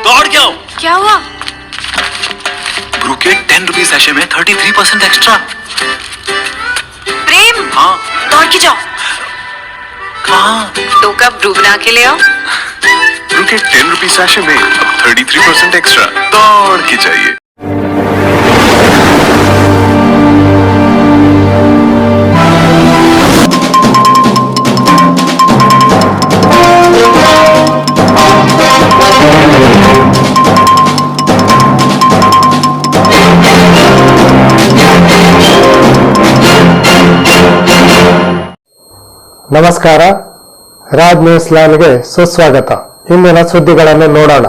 दौड़ क्या हो? क्या हुआ? ब्रू के 10 रुपीज सैशे में 33% एक्स्ट्रा। प्रेम, हाँ दौड़ के जाओ। कहाँ? 2 कप ब्रू बना के ले आओ। ब्रू के 10 रुपीज सैशे में अब 33% एक्स्ट्रा। दौड़ के जाइए। ನಮಸ್ಕಾರ, ರಾಜ್ ನ್ಯೂಸ್ ಲೈನ್ಗೆ ಸುಸ್ವಾಗತ. ಇಂದಿನ ಸುದ್ದಿಗಳನ್ನು ನೋಡೋಣ.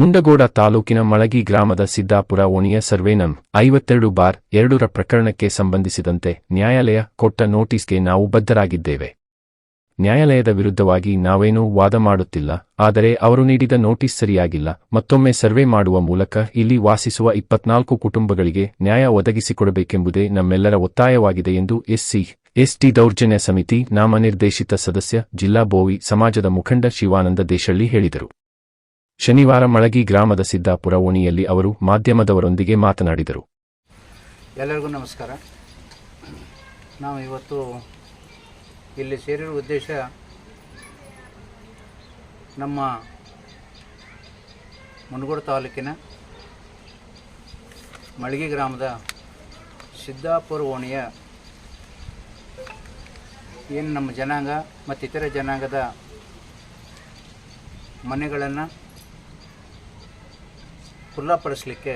ಮುಂಡಗೋಡ ತಾಲೂಕಿನ ಮಳಗಿ ಗ್ರಾಮದ ಸಿದ್ದಾಪುರ ಓಣಿಯ ಸರ್ವೆ ನಂ 52/2 ಪ್ರಕರಣಕ್ಕೆ ಸಂಬಂಧಿಸಿದಂತೆ ನ್ಯಾಯಾಲಯ ಕೊಟ್ಟ ನೋಟಿಸ್ಗೆ ನಾವು ಬದ್ಧರಾಗಿದ್ದೇವೆ. ನ್ಯಾಯಾಲಯದ ವಿರುದ್ಧವಾಗಿ ನಾವೇನೂ ವಾದ ಮಾಡುತ್ತಿಲ್ಲ, ಆದರೆ ಅವರು ನೀಡಿದ ನೋಟಿಸ್ ಸರಿಯಾಗಿಲ್ಲ. ಮತ್ತೊಮ್ಮೆ ಸರ್ವೆ ಮಾಡುವ ಮೂಲಕ ಇಲ್ಲಿ ವಾಸಿಸುವ 24 ಕುಟುಂಬಗಳಿಗೆ ನ್ಯಾಯ ಒದಗಿಸಿಕೊಡಬೇಕೆಂಬುದೇ ನಮ್ಮೆಲ್ಲರ ಒತ್ತಾಯವಾಗಿದೆ ಎಂದು ಎಸ್ಸಿ/ಎಸ್ಟಿ ದೌರ್ಜನ್ಯ ಸಮಿತಿ ನಾಮನಿರ್ದೇಶಿತ ಸದಸ್ಯ ಜಿಲ್ಲಾ ಬೋವಿ ಸಮಾಜದ ಮುಖಂಡ ಶಿವಾನಂದ ದೇಶಳ್ಳಿ ಹೇಳಿದರು. ಶನಿವಾರ ಮಳಗಿ ಗ್ರಾಮದ ಸಿದ್ದಾಪುರ ಓಣಿಯಲ್ಲಿ ಅವರು ಮಾಧ್ಯಮದವರೊಂದಿಗೆ ಮಾತನಾಡಿದರು. ಎಲ್ಲರಿಗೂ ನಮಸ್ಕಾರ. ನಾವು ಇವತ್ತು ಇಲ್ಲಿ ಸೇರಿರುವ ಉದ್ದೇಶ ನಮ್ಮ ಮುನಗೋಡು ತಾಲೂಕಿನ ಮಳಗಿ ಗ್ರಾಮದ ಸಿದ್ದಾಪುರ ಓಣಿಯ ಏನು ನಮ್ಮ ಜನಾಂಗ ಮತ್ತು ಇತರ ಜನಾಂಗದ ಮನೆಗಳನ್ನು ಖುಲ್ಲಾಪಡಿಸಲಿಕ್ಕೆ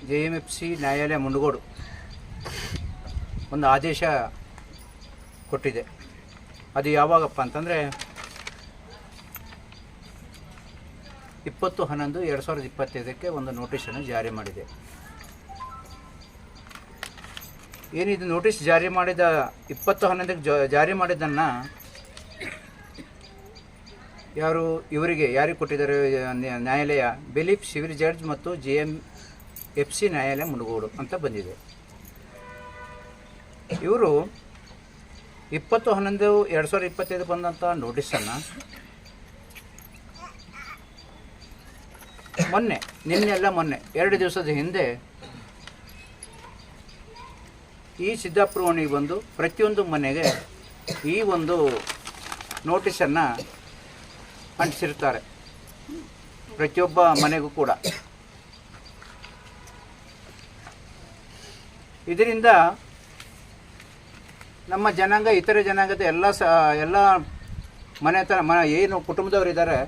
JMFC ನ್ಯಾಯಾಲಯ ಮುನಗೋಡು ಒಂದು ಆದೇಶ ಕೊಟ್ಟಿದೆ. ಅದು ಯಾವಾಗಪ್ಪ ಅಂತಂದರೆ 20/11/2025 ಒಂದು ನೋಟಿಸನ್ನು ಜಾರಿ ಮಾಡಿದೆ. ಏನಿದು ನೋಟಿಸ್ ಜಾರಿ ಮಾಡಿದ 20/11 ಜಾರಿ ಮಾಡಿದ್ದನ್ನು ಯಾರಿಗೆ ಕೊಟ್ಟಿದ್ದಾರೆ ನ್ಯಾಯಾಲಯ? ಬೆಲೀಫ್ ಸಿವಿಲ್ ಜಡ್ಜ್ ಮತ್ತು JMFC ನ್ಯಾಯಾಲಯ ಮುನಗೋಡು ಅಂತ ಬಂದಿದೆ. ಇವರು 20/11/2025 ಬಂದಂಥ ನೋಟಿಸನ್ನು ಮೊನ್ನೆ 2 ದಿವಸದ ಹಿಂದೆ ಈ ಸಿದ್ದಾಪುರ ಓಣಿಗೆ ಬಂದು ಪ್ರತಿಯೊಂದು ಮನೆಗೆ ಈ ಒಂದು ನೋಟಿಸನ್ನು ಅಂಟಿಸಿರ್ತಾರೆ, ಪ್ರತಿಯೊಬ್ಬ ಮನೆಗೂ ಕೂಡ. ಇದರಿಂದ ನಮ್ಮ ಜನಾಂಗ ಇತರ ಜನಾಂಗದ ಎಲ್ಲ ಏನು ಕುಟುಂಬದವರಿದ್ದಾರೆ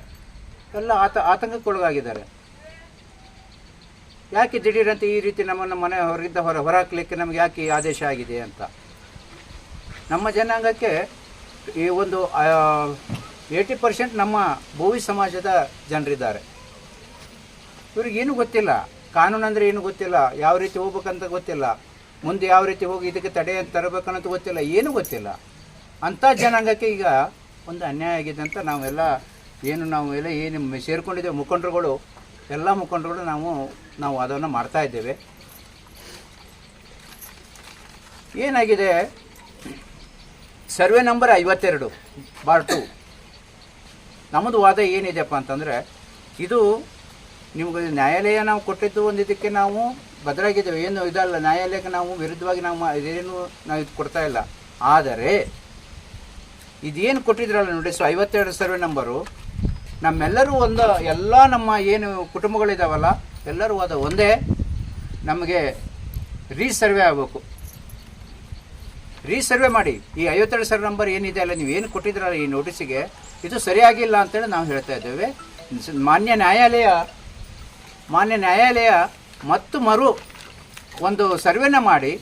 ಎಲ್ಲ ಆತಂಕಕ್ಕೊಳಗಾಗಿದ್ದಾರೆ. ಯಾಕೆ ದಿಢೀರಂತ ಈ ರೀತಿ ನಮ್ಮನ್ನು ಮನೆ ಹೊರಗಿಂದ ಹೊರಹಾಕಲಿಕ್ಕೆ ನಮಗೆ ಯಾಕೆ ಈ ಆದೇಶ ಆಗಿದೆ ಅಂತ. ನಮ್ಮ ಜನಾಂಗಕ್ಕೆ ಈ ಒಂದು 80% ನಮ್ಮ ಬೋವಿ ಸಮಾಜದ ಜನರಿದ್ದಾರೆ. ಇವ್ರಿಗೇನು ಗೊತ್ತಿಲ್ಲ, ಕಾನೂನು ಅಂದರೆ ಏನು ಗೊತ್ತಿಲ್ಲ, ಯಾವ ರೀತಿ ಹೋಗ್ಬೇಕಂತ ಗೊತ್ತಿಲ್ಲ, ಮುಂದೆ ಯಾವ ರೀತಿ ಹೋಗಿ ಇದಕ್ಕೆ ತಡೆ ತರಬೇಕನ್ನೋದು ಗೊತ್ತಿಲ್ಲ, ಏನೂ ಗೊತ್ತಿಲ್ಲ. ಅಂಥ ಜನಾಂಗಕ್ಕೆ ಈಗ ಒಂದು ಅನ್ಯಾಯ ಆಗಿದೆ ಅಂತ ನಾವೆಲ್ಲ ಏನು ಸೇರಿಕೊಂಡಿದ್ದೇವೆ ಮುಖಂಡರುಗಳು, ಎಲ್ಲ ಮುಖಂಡರುಗಳು ನಾವು ಅದನ್ನು ಮಾಡ್ತಾ ಇದ್ದೇವೆ. ಏನಾಗಿದೆ, ಸರ್ವೆ ನಂಬರ್ 52/2 ನಮ್ಮದು ವಾದ ಏನಿದೆಯಪ್ಪ ಅಂತಂದರೆ, ಇದು ನಿಮಗೆ ನ್ಯಾಯಾಲಯ ನಾವು ಕೊಟ್ಟಿದ್ದು ಒಂದು ಇದಕ್ಕೆ ನಾವು ಬದಲಾಗಿದ್ದೇವೆ, ಏನು ಇದಲ್ಲ, ನ್ಯಾಯಾಲಯಕ್ಕೆ ನಾವು ವಿರುದ್ಧವಾಗಿ ಇದೇನು ನಾವು ಇದು ಕೊಡ್ತಾ ಇಲ್ಲ. ಆದರೆ ಇದೇನು ಕೊಟ್ಟಿದ್ರಲ್ಲ ನೋಡಿ, 52 ಸರ್ವೆ ನಂಬರು, ನಮ್ಮೆಲ್ಲರೂ ಎಲ್ಲ ನಮ್ಮ ಏನು ಕುಟುಂಬಗಳಿದ್ದಾವಲ್ಲ ಎಲ್ಲರೂ ವಾದ ಒಂದೇ, ನಮಗೆ ರೀಸರ್ವೆ ಆಗಬೇಕು. ರೀಸರ್ವೆ ಮಾಡಿ ಈ 52 ಸರ್ವೆ ನಂಬರ್ ಏನಿದೆ ಅಲ್ಲ, ನೀವು ಏನು ಕೊಟ್ಟಿದ್ರಲ್ಲ ಈ ನೋಟಿಸಿಗೆ, ಇದು ಸರಿಯಾಗಿಲ್ಲ ಅಂತೇಳಿ ನಾವು ಹೇಳ್ತಾ ಇದ್ದೇವೆ. ಮಾನ್ಯ ನ್ಯಾಯಾಲಯ ಮತ್ತು ಒಂದು ಸರ್ವೆನ ಮಾಡಿ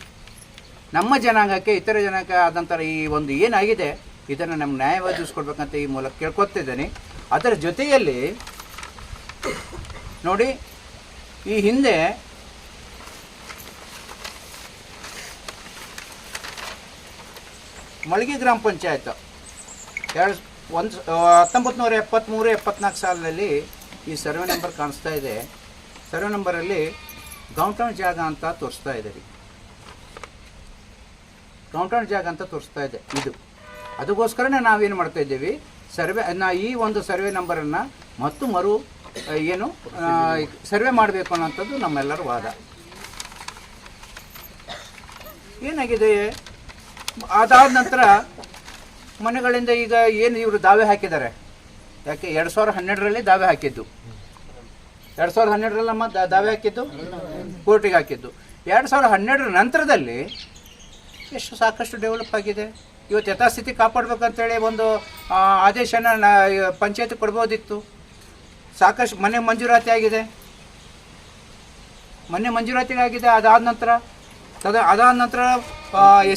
ನಮ್ಮ ಜನಾಂಗಕ್ಕೆ, ಇತರ ಜನಾಂಗಕ್ಕೆ ಆದಂಥ ಈ ಒಂದು ಏನಾಗಿದೆ ಇದನ್ನು ನಮ್ಮ ನ್ಯಾಯ ಒದಗಿಸ್ಕೊಡ್ಬೇಕಂತ ಈ ಮೂಲಕ ಕೇಳ್ಕೊತಿದ್ದೇನೆ. ಅದರ ಜೊತೆಯಲ್ಲಿ ನೋಡಿ, ಈ ಹಿಂದೆ ಮಳಗಿ ಗ್ರಾಮ ಪಂಚಾಯತ್ 1973-74 ಸಾಲಿನಲ್ಲಿ ಈ ಸರ್ವೆ ನಂಬರ್ ಕಾಣಿಸ್ತಾ ಇದೆ. ಸರ್ವೆ ನಂಬರಲ್ಲಿ ಗೌಂಟೌನ್ ಜಾಗ ಅಂತ ತೋರಿಸ್ತಾ ಇದೆ ರೀ, ಗೌಂಟೌನ್ ಜಾಗ ಅಂತ ತೋರಿಸ್ತಾ ಇದೆ. ಇದು ಅದಕ್ಕೋಸ್ಕರನೇ ನಾವೇನು ಮಾಡ್ತಾ ಇದ್ದೀವಿ, ಈ ಒಂದು ಸರ್ವೆ ನಂಬರನ್ನು ಸರ್ವೆ ಮಾಡಬೇಕು ಅನ್ನೋಂಥದ್ದು ನಮ್ಮೆಲ್ಲರ ವಾದ. ಏನಾಗಿದೆ, ಅದಾದ ನಂತರ ಮನೆಗಳಿಂದ ಈಗ ಏನು ಇವರು ದಾವೆ ಹಾಕಿದ್ದಾರೆ, ಯಾಕೆ 2012ರಲ್ಲಿ ದಾವೆ ಹಾಕಿದ್ದು, 2012ರಲ್ಲಿ ನಮ್ಮ ದಾವೆ ಹಾಕಿದ್ದು ಕೋರ್ಟಿಗೆ ಹಾಕಿದ್ದು. 2012ರ ನಂತರದಲ್ಲಿ ಸಾಕಷ್ಟು ಡೆವಲಪ್ ಆಗಿದೆ. ಇವತ್ತು ಯಥಾಸ್ಥಿತಿ ಕಾಪಾಡಬೇಕಂತೇಳಿ ಒಂದು ಆದೇಶನ ಪಂಚಾಯತ್ ಕೊಡ್ಬೋದಿತ್ತು. ಸಾಕಷ್ಟು ಮನೆ ಮಂಜೂರಾತಿ ಆಗಿದೆ, ಅದಾದ ನಂತರ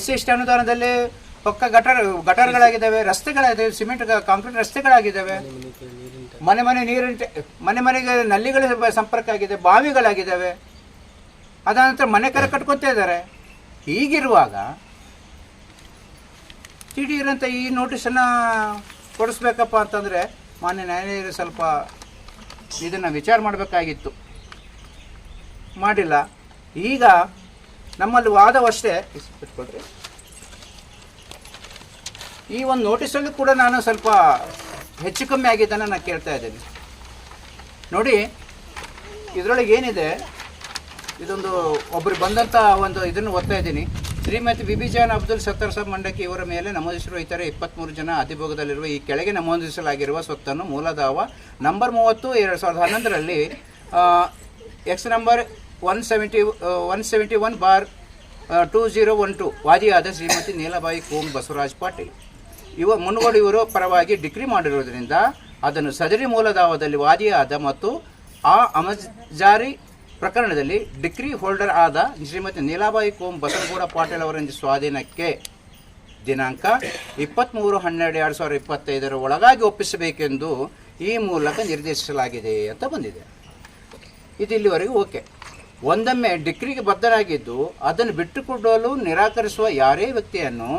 SC ಅನುದಾನದಲ್ಲಿ ಪಕ್ಕ ಗಟಾರ್ಗಳಾಗಿದ್ದಾವೆ, ರಸ್ತೆಗಳಾಗಿದ್ದಾವೆ, ಸಿಮೆಂಟ್ ಕಾಂಕ್ರೀಟ್ ರಸ್ತೆಗಳಾಗಿದ್ದಾವೆ, ಮನೆಗೆ ನಲ್ಲಿಗಳ ಸಂಪರ್ಕ ಆಗಿದೆ, ಬಾವಿಗಳಾಗಿದ್ದಾವೆ. ಅದಾದ ನಂತರ ಮನೆ ಕರೆ ಕಟ್ಕೊತಾ ಇದ್ದಾರೆ. ಹೀಗಿರುವಾಗ ದಿಢೀರಂತ ಈ ನೋಟಿಸನ್ನು ಕೊಡಿಸ್ಬೇಕಪ್ಪ ಅಂತಂದರೆ ಮಾನ್ಯ ನ್ಯಾಯಾಲಯರು ಸ್ವಲ್ಪ ಇದನ್ನು ವಿಚಾರ ಮಾಡಬೇಕಾಗಿತ್ತು, ಮಾಡಿಲ್ಲ. ಈಗ ನಮ್ಮಲ್ಲಿ ವಾದವಷ್ಟೇ ಇಟ್ಕೊಳ್ರಿ. ಈ ಒಂದು ನೋಟಿಸಲ್ಲಿ ಕೂಡ ನಾನು ಸ್ವಲ್ಪ ಹೆಚ್ಚು ಕಮ್ಮಿ ಆಗಿದ್ದನ್ನು ನಾನು ಕೇಳ್ತಾ ಇದ್ದೀನಿ. ನೋಡಿ, ಇದರೊಳಗೆ ಏನಿದೆ, ಇದೊಂದು ಒಬ್ಬರು ಬಂದಂಥ ಒಂದು ಇದನ್ನು ಓದ್ತಾ ಇದ್ದೀನಿ. ಶ್ರೀಮತಿ ಬಿಬಿಜಾನ್ ಅಬ್ದುಲ್ ಸತ್ತರ್ ಸಾಬ್ ಮಂಡಕಿ ಇವರ ಮೇಲೆ ನಮೂದಿಸಿರುವ ಇತರೆ 23 ಜನ ಅಧಿಭೋಗದಲ್ಲಿರುವ ಈ ಕೆಳಗೆ ನಮೂದಿಸಲಾಗಿರುವ ಸ್ವತ್ತನ್ನು ಮೂಲದಾವ ನಂಬರ್ 30 2011ರಲ್ಲಿ ಎಕ್ಸ್ ನಂಬರ್ 171/2012 ವಾದಿಯಾದ ಶ್ರೀಮತಿ ನೀಲಾಬಾಯಿ ಕೋಮ್ ಬಸವರಾಜ್ ಪಾಟೀಲ್ ಇವರು ಪರವಾಗಿ ಡಿಕ್ರಿ ಮಾಡಿರುವುದರಿಂದ ಅದನ್ನು ಸದರಿ ಮೂಲದಾವದಲ್ಲಿ ವಾದಿಯಾದ ಮತ್ತು ಆ ಅಮಜಾರಿ ಪ್ರಕರಣದಲ್ಲಿ ಡಿಕ್ರಿ ಹೋಲ್ಡರ್ ಆದ ಶ್ರೀಮತಿ ನೀಲಾಬಾಯಿ ಕೋಮ್ ಬಸವಗೌಡ ಪಾಟೀಲ್ ಅವರಿಂದ ಸ್ವಾಧೀನಕ್ಕೆ ದಿನಾಂಕ 23/12/2025 ಒಳಗಾಗಿ ಒಪ್ಪಿಸಬೇಕೆಂದು ಈ ಮೂಲಕ ನಿರ್ದೇಶಿಸಲಾಗಿದೆ ಅಂತ ಬಂದಿದೆ. ಇದು ಇಲ್ಲಿವರೆಗೂ ಓಕೆ. ಒಂದೊಮ್ಮೆ ಡಿಕ್ರಿಗೆ ಬದ್ಧರಾಗಿದ್ದು ಅದನ್ನು ಬಿಟ್ಟುಕೊಡಲು ನಿರಾಕರಿಸುವ ಯಾರೇ ವ್ಯಕ್ತಿಯನ್ನು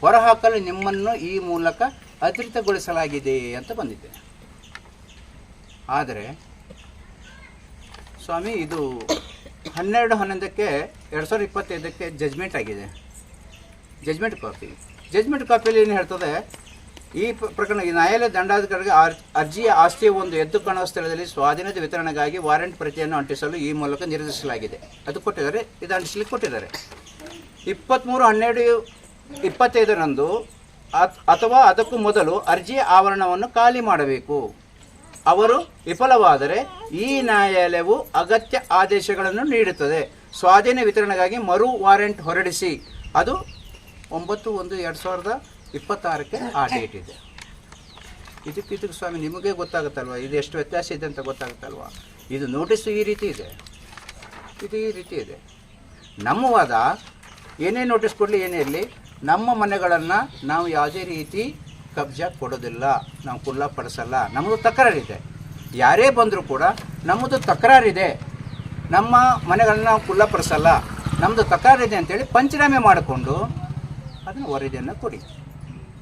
ಹೊರಹಾಕಲು ನಿಮ್ಮನ್ನು ಈ ಮೂಲಕ ಅಧಿಕೃತಗೊಳಿಸಲಾಗಿದೆ ಅಂತ ಬಂದಿದೆ. ಆದರೆ ಸ್ವಾಮಿ, ಇದು 12/11/2025 ಜಜ್ಮೆಂಟ್ ಆಗಿದೆ. ಜಜ್ಮೆಂಟ್ ಕಾಪಿಯಲ್ಲಿ ಏನು ಹೇಳ್ತದೆ, ಈ ಪ್ರಕರಣ ಈ ನ್ಯಾಯಾಲಯ ದಂಡಾಧಿಕಾರಿಗೆ ಅರ್ಜಿಯ ಆಸ್ತಿಯ ಒಂದು ಎದ್ದು ಕಾಣುವ ಸ್ಥಳದಲ್ಲಿ ಸ್ವಾಧೀನದ ವಿತರಣೆಗಾಗಿ ವಾರೆಂಟ್ ಪ್ರತಿಯನ್ನು ಅಂಟಿಸಲು ಈ ಮೂಲಕ ನಿರ್ದೇಶಿಸಲಾಗಿದೆ. ಅದು ಕೊಟ್ಟಿದ್ದಾರೆ, ಇದು ಅಂಟಿಸಲಿಕ್ಕೆ ಕೊಟ್ಟಿದ್ದಾರೆ. 23/12/25 ಅಥವಾ ಅದಕ್ಕೂ ಮೊದಲು ಅರ್ಜಿಯ ಆವರಣವನ್ನು ಖಾಲಿ ಮಾಡಬೇಕು. ಅವರು ವಿಫಲವಾದರೆ ಈ ನ್ಯಾಯಾಲಯವು ಅಗತ್ಯ ಆದೇಶಗಳನ್ನು ನೀಡುತ್ತದೆ. ಸ್ವಾಧೀನ ವಿತರಣೆಗಾಗಿ ಮರು ವಾರೆಂಟ್ ಹೊರಡಿಸಿ. ಅದು 9/1/2026 ಆ ಡೇಟ್ ಇದೆ. ಇದಕ್ಕೆ ಸ್ವಾಮಿ ನಿಮಗೆ ಗೊತ್ತಾಗುತ್ತಲ್ವ, ಇದು ಎಷ್ಟು ವ್ಯತ್ಯಾಸ ಇದೆ ಅಂತ ಗೊತ್ತಾಗುತ್ತಲ್ವ. ಇದು ನೋಟಿಸು ಈ ರೀತಿ ಇದೆ, ನಮ್ಮ ವಾದ ಏನೇ ನೋಟಿಸ್ ಕೊಡಲಿ ಏನೇ ಇರಲಿ, ನಮ್ಮ ಮನೆಗಳನ್ನು ನಾವು ಯಾವುದೇ ರೀತಿ ಕಬ್ಜಾ ಕೊಡೋದಿಲ್ಲ, ನಾವು ಪಡಿಸಲ್ಲ. ನಮ್ಮದು ತಕರಾರಿದೆ, ಯಾರೇ ಬಂದರೂ ಕೂಡ ನಮ್ಮದು ತಕರಾರಿದೆ, ನಮ್ಮ ಮನೆಗಳನ್ನ ನಾವು ಪಡಿಸಲ್ಲ, ನಮ್ಮದು ತಕರಾರಿದೆ ಅಂತೇಳಿ ಪಂಚನಾಮೆ ಮಾಡಿಕೊಂಡು ಅದನ್ನು ವರದಿಯನ್ನು ಕೊಡಿ,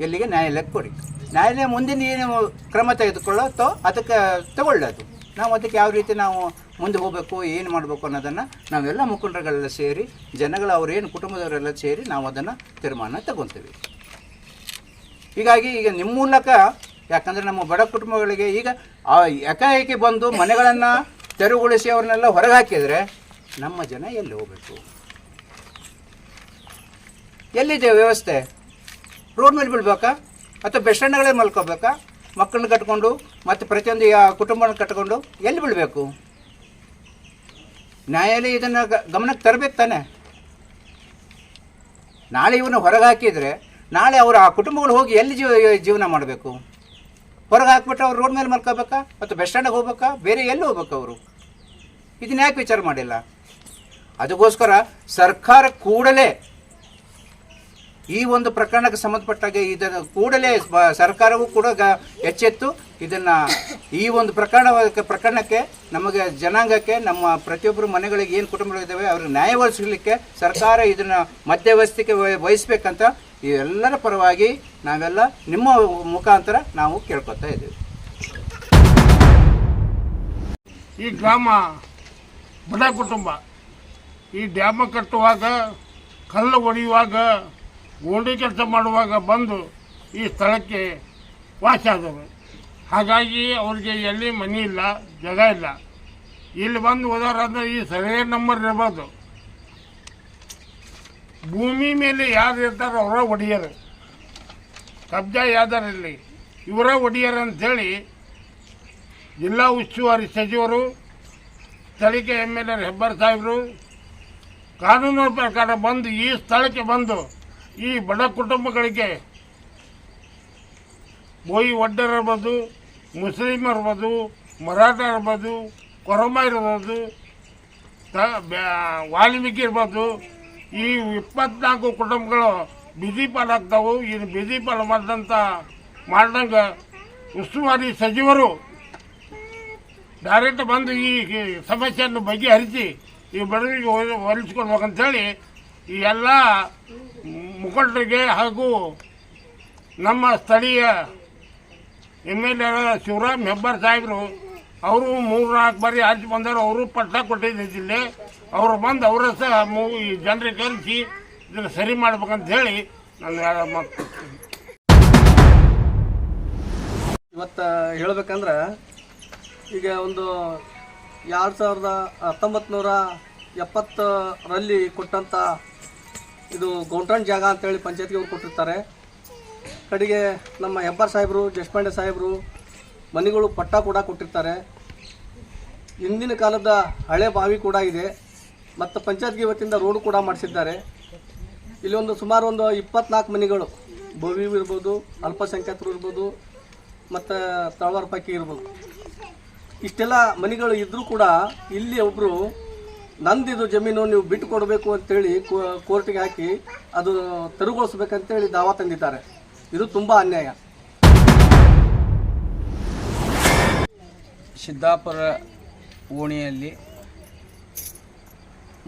ಎಲ್ಲಿಗೆ ನ್ಯಾಯಾಲಯಕ್ಕೆ ಕೊಡಿ. ನ್ಯಾಯಾಲಯ ಮುಂದಿನ ಏನು ಕ್ರಮ ತೆಗೆದುಕೊಳ್ಳುತ್ತೋ ಅದಕ್ಕೆ ತಗೊಳ್ಳೋದು. ನಾವು ಅದಕ್ಕೆ ಯಾವ ರೀತಿ ನಾವು ಮುಂದೆ ಹೋಗಬೇಕು, ಏನು ಮಾಡಬೇಕು ಅನ್ನೋದನ್ನು ನಾವೆಲ್ಲ ಮುಖಂಡರುಗಳೆಲ್ಲ ಸೇರಿ, ಜನಗಳ ಅವರೇನು ಕುಟುಂಬದವರೆಲ್ಲ ಸೇರಿ ನಾವು ಅದನ್ನು ತೀರ್ಮಾನ ತಗೊತೀವಿ. ಹೀಗಾಗಿ ಈಗ ನಿಮ್ಮ ಮೂಲಕ, ಯಾಕಂದರೆ ನಮ್ಮ ಬಡ ಕುಟುಂಬಗಳಿಗೆ ಈಗ ಏಕಾಏಕಿ ಬಂದು ಮನೆಗಳನ್ನು ತೆರವುಗೊಳಿಸಿ ಅವ್ರನ್ನೆಲ್ಲ ಹೊರಗೆ ಹಾಕಿದರೆ ನಮ್ಮ ಜನ ಎಲ್ಲಿ ಹೋಗಬೇಕು? ಎಲ್ಲಿದೆ ವ್ಯವಸ್ಥೆ? ರೋಡ್ ಮೇಲೆ ಬೀಳ್ಬೇಕಾ ಅಥವಾ ಬಸ್ ಸ್ಟ್ಯಾಂಡ್ಗಳೇ ಮಲ್ಕೋಬೇಕಾ? ಮಕ್ಕಳನ್ನ ಕಟ್ಕೊಂಡು ಮತ್ತು ಪ್ರತಿಯೊಂದು ಕುಟುಂಬನ ಕಟ್ಕೊಂಡು ಎಲ್ಲಿ ಬೀಳಬೇಕು? ನ್ಯಾಯಾಲಯ ಇದನ್ನು ಗಮನಕ್ಕೆ ತರಬೇಕು ತಾನೆ. ನಾಳೆ ಇವನ್ನ ಹೊರಗೆ ಹಾಕಿದರೆ ನಾಳೆ ಅವರು ಆ ಕುಟುಂಬಗಳು ಹೋಗಿ ಎಲ್ಲಿ ಜೀವನ ಮಾಡಬೇಕು? ಹೊರಗೆ ಹಾಕ್ಬಿಟ್ಟು ಅವ್ರು ರೋಡ್ ಮೇಲೆ ಮಲ್ಕೋಬೇಕಾ ಅಥವಾ ಬಸ್ ಸ್ಟ್ಯಾಂಡಿಗೆ ಹೋಗ್ಬೇಕಾ? ಬೇರೆ ಎಲ್ಲಿ ಹೋಗ್ಬೇಕು ಅವರು? ಇದನ್ನ ಯಾಕೆ ವಿಚಾರ ಮಾಡಿಲ್ಲ? ಅದಕ್ಕೋಸ್ಕರ ಸರ್ಕಾರ ಕೂಡಲೇ ಈ ಒಂದು ಪ್ರಕರಣಕ್ಕೆ ಸಂಬಂಧಪಟ್ಟಾಗೆ ಇದನ್ನು ಕೂಡಲೇ ಸರ್ಕಾರವೂ ಕೂಡ ಎಚ್ಚೆತ್ತು ಇದನ್ನು ಈ ಒಂದು ಪ್ರಕರಣಕ್ಕೆ ನಮಗೆ ಜನಾಂಗಕ್ಕೆ, ನಮ್ಮ ಪ್ರತಿಯೊಬ್ಬರು ಮನೆಗಳಿಗೆ ಏನು ಕುಟುಂಬಗಳಿದ್ದಾವೆ ಅವ್ರಿಗೆ ನ್ಯಾಯ ಒದಗಿಸಲಿಕ್ಕೆ ಸರ್ಕಾರ ಇದನ್ನು ಮಧ್ಯವಸ್ಥಿಕೆ ವಹಿಸ್ಬೇಕಂತ ಈ ಎಲ್ಲರ ಪರವಾಗಿ ನಾವೆಲ್ಲ ನಿಮ್ಮ ಮುಖಾಂತರ ನಾವು ಕೇಳ್ಕೊತಾ ಇದ್ದೀವಿ. ಈ ಗ್ರಾಮ ಬಡ ಕುಟುಂಬ. ಈ ಡ್ಯಾಮ ಕಟ್ಟುವಾಗ, ಕಲ್ಲು ಹೊಡೆಯುವಾಗ, ಗೋಡಿ ಕೆಲಸ ಮಾಡುವಾಗ ಬಂದು ಈ ಸ್ಥಳಕ್ಕೆ ವಾಸ ಆದವರು. ಹಾಗಾಗಿ ಅವ್ರಿಗೆ ಎಲ್ಲಿ ಮನೆ ಇಲ್ಲ, ಜಾಗ ಇಲ್ಲ. ಇಲ್ಲಿ ಬಂದು ಹೋದವ್ರಂದ್ರೆ ಈ ಸರ್ವೆ ನಂಬರ್ ಇರ್ಬೋದು. ಭೂಮಿ ಮೇಲೆ ಯಾರು ಇರ್ತಾರೋ ಅವರ ಒಡೆಯರು, ಕಬ್ಜಾ ಯಾವ್ದಾರಲ್ಲಿ ಇವರ ಒಡೆಯರು ಅಂಥೇಳಿ ಜಿಲ್ಲಾ ಉಸ್ತುವಾರಿ ಸಚಿವರು, ಸ್ಥಳೀಯ MLA ಹೆಬ್ಬಾರ್ ಸಾಹೇಬರು ಕಾನೂನು ಪ್ರಕಾರ ಬಂದು ಈ ಸ್ಥಳಕ್ಕೆ ಬಂದು ಈ ಬಡ ಕುಟುಂಬಗಳಿಗೆ ಬೋಯಿ ಒಡ್ಡರ್ ಇರ್ಬೋದು, ಮುಸ್ಲಿಮ್ ಇರ್ಬೋದು, ಮರಾಠ ಇರ್ಬೋದು, ಕೊರಮ ಇರ್ಬೋದು, ವಾಲ್ಮೀಕಿ ಇರ್ಬೋದು, ಈ 24 ಕುಟುಂಬಗಳು ಬೀದಿ ಪಾಲಾಗ್ತಾವು. ಈ ಬೀದಿ ಪಾಲು ಮಾಡ್ದಂಗೆ ಉಸ್ತುವಾರಿ ಸಚಿವರು ಡೈರೆಕ್ಟ್ ಬಂದು ಈ ಸಮಸ್ಯೆಯನ್ನು ಬಗೆಹರಿಸಿ ಈ ಬಡವರಿಗೆ ಹೊಲಿಸ್ಕೊಳ್ಬೇಕಂತೇಳಿ ಈ ಎಲ್ಲ ಮುಖಂಡರಿಗೆ ಹಾಗೂ ನಮ್ಮ ಸ್ಥಳೀಯ MLA ಶಿವರಾಮ್ ಹೆಬ್ಬಾರ್ ಸಾಹೇಬರು ಅವರು 3-4 ಬಾರಿ ಆಚೆ ಬಂದರು. ಅವರು ಪಟ್ಟ ಕೊಟ್ಟಿದ್ದ ಜಿಲ್ಲೆ ಅವರು ಬಂದು ಅವರ ಸಹ ಈ ಜನರಿಗೆ ಕಲಿಸಿ ಇದನ್ನು ಸರಿ ಮಾಡ್ಬೇಕಂತ ಹೇಳಿ ನಾನು ಮಾತು. ಇವತ್ತು ಹೇಳ್ಬೇಕಂದ್ರೆ ಈಗ ಒಂದು 1970ರಲ್ಲಿ ಕೊಟ್ಟಂಥ ಇದು ಗೌಂಟ್ರಾನ್ ಜಾಗ ಅಂತೇಳಿ ಪಂಚಾಯತ್ಗೆ ಅವ್ರು ಕೊಟ್ಟಿರ್ತಾರೆ. ಕಡೆಗೆ ನಮ್ಮ ಹೆಬ್ಬಾರ್ ಸಾಹೇಬರು, ದೇಶಪಾಂಡೆ ಸಾಹೇಬರು ಮನೆಗಳು ಪಟ್ಟ ಕೂಡ ಕೊಟ್ಟಿರ್ತಾರೆ. ಹಿಂದಿನ ಕಾಲದ ಹಳೆ ಬಾವಿ ಕೂಡ ಇದೆ ಮತ್ತು ಪಂಚಾಯತ್ಗೆ ಇವತ್ತಿಂದ ರೋಡ್ ಕೂಡ ಮಾಡಿಸಿದ್ದಾರೆ. ಇಲ್ಲಿ ಸುಮಾರು 24 ಮನೆಗಳು, ಬೋವಿ ಇರ್ಬೋದು, ಅಲ್ಪಸಂಖ್ಯಾತರು ಇರ್ಬೋದು ಮತ್ತು ತಳವಾರ ಪೈಕಿ ಇರ್ಬೋದು. ಇಷ್ಟೆಲ್ಲ ಮನೆಗಳು ಇದ್ದರೂ ಕೂಡ ಇಲ್ಲಿ ಒಬ್ಬರು ನಂದಿದು ಜಮೀನು ನೀವು ಬಿಟ್ಟು ಕೊಡಬೇಕು ಅಂತೇಳಿ ಕೋರ್ಟಿಗೆ ಹಾಕಿ ಅದು ತೆರವುಗೊಳಿಸ್ಬೇಕಂತೇಳಿ ದಾವಾ ತಂದಿದ್ದಾರೆ. ಇದು ತುಂಬ ಅನ್ಯಾಯ. ಸಿದ್ದಾಪುರ ಓಣಿಯಲ್ಲಿ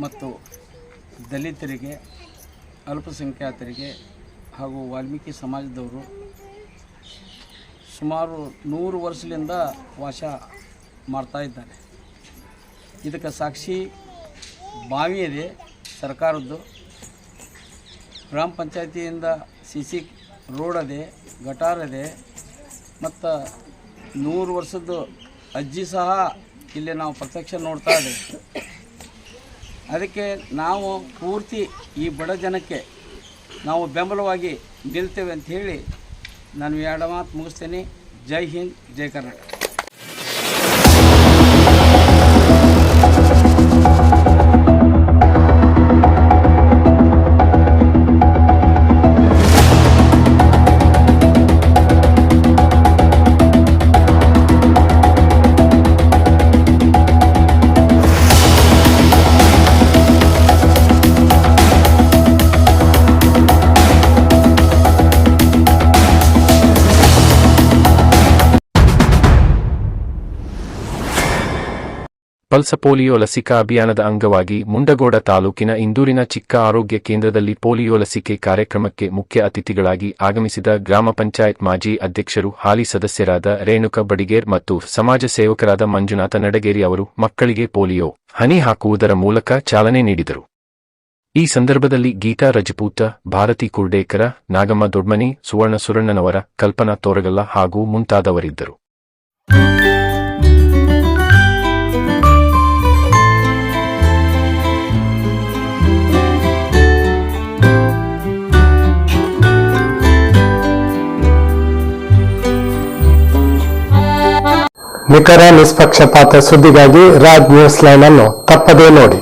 ಮತ್ತು ದಲಿತರಿಗೆ, ಅಲ್ಪಸಂಖ್ಯಾತರಿಗೆ ಹಾಗೂ ವಾಲ್ಮೀಕಿ ಸಮಾಜದವರು ಸುಮಾರು 100 ವರ್ಷದಿಂದ ವಾಸ ಮಾಡ್ತಾ ಇದ್ದಾರೆ. ಇದಕ್ಕೆ ಸಾಕ್ಷಿ ಬಾವಿ ಇದೆ ಸರ್ಕಾರದ್ದು, ಗ್ರಾಮ ಪಂಚಾಯತಿಯಿಂದ CC ರೋಡ್ ಅದೇ, ಗಟಾರ್ ಇದೆ ಮತ್ತು 100 ವರ್ಷದ್ದು ಅಜ್ಜಿ ಸಹ ಇಲ್ಲಿ ನಾವು ಪ್ರತ್ಯಕ್ಷ ನೋಡ್ತಾ ಇದ್ದೇವೆ. ಅದಕ್ಕೆ ನಾವು ಪೂರ್ತಿ ಈ ಬಡ ಜನಕ್ಕೆ ನಾವು ಬೆಂಬಲವಾಗಿ ನಿಲ್ತೇವೆ ಅಂತ ಹೇಳಿ ನಾನು 2 ಮಾತು ಮುಗಿಸ್ತೇನೆ. ಜೈ ಹಿಂದ್, ಜೈ ಕರ್ನಾಟಕ. ಪಲ್ಸ ಪೋಲಿಯೋ ಲಸಿಕಾ ಅಭಿಯಾನದ ಅಂಗವಾಗಿ ಮುಂಡಗೋಡ ತಾಲೂಕಿನ ಇಂದೂರಿನ ಚಿಕ್ಕ ಆರೋಗ್ಯ ಕೇಂದ್ರದಲ್ಲಿ ಪೋಲಿಯೋ ಲಸಿಕೆ ಕಾರ್ಯಕ್ರಮಕ್ಕೆ ಮುಖ್ಯ ಅತಿಥಿಗಳಾಗಿ ಆಗಮಿಸಿದ ಗ್ರಾಮ ಪಂಚಾಯತ್ ಮಾಜಿ ಅಧ್ಯಕ್ಷರು ಹಾಲಿ ಸದಸ್ಯರಾದ ರೇಣುಕಾ ಬಡಿಗೇರ್ ಮತ್ತು ಸಮಾಜ ಸೇವಕರಾದ ಮಂಜುನಾಥ ನಡಗೇರಿ ಅವರು ಮಕ್ಕಳಿಗೆ ಪೋಲಿಯೋ ಹನಿ ಹಾಕುವುದರ ಮೂಲಕ ಚಾಲನೆ ನೀಡಿದರು. ಈ ಸಂದರ್ಭದಲ್ಲಿ ಗೀತಾ ರಜಪೂತ, ಭಾರತಿ ಕುರ್ಡೇಕರ, ನಾಗಮ್ಮ ದೊಡ್ಮನಿ, ಸುವರ್ಣ ಸುರಣ್ಣನವರ, ಕಲ್ಪನಾ ತೋರಗಲ್ಲ ಹಾಗೂ ಮುಂತಾದವರಿದ್ದರು. ನಿಖರ ನಿಷ್ಪಕ್ಷಪಾತ ಸುದ್ದಿಗಾಗಿ ರಾಜ್ ನ್ಯೂಸ್ ಲೈನ್ ಅನ್ನು ತಪ್ಪದೇ ನೋಡಿ.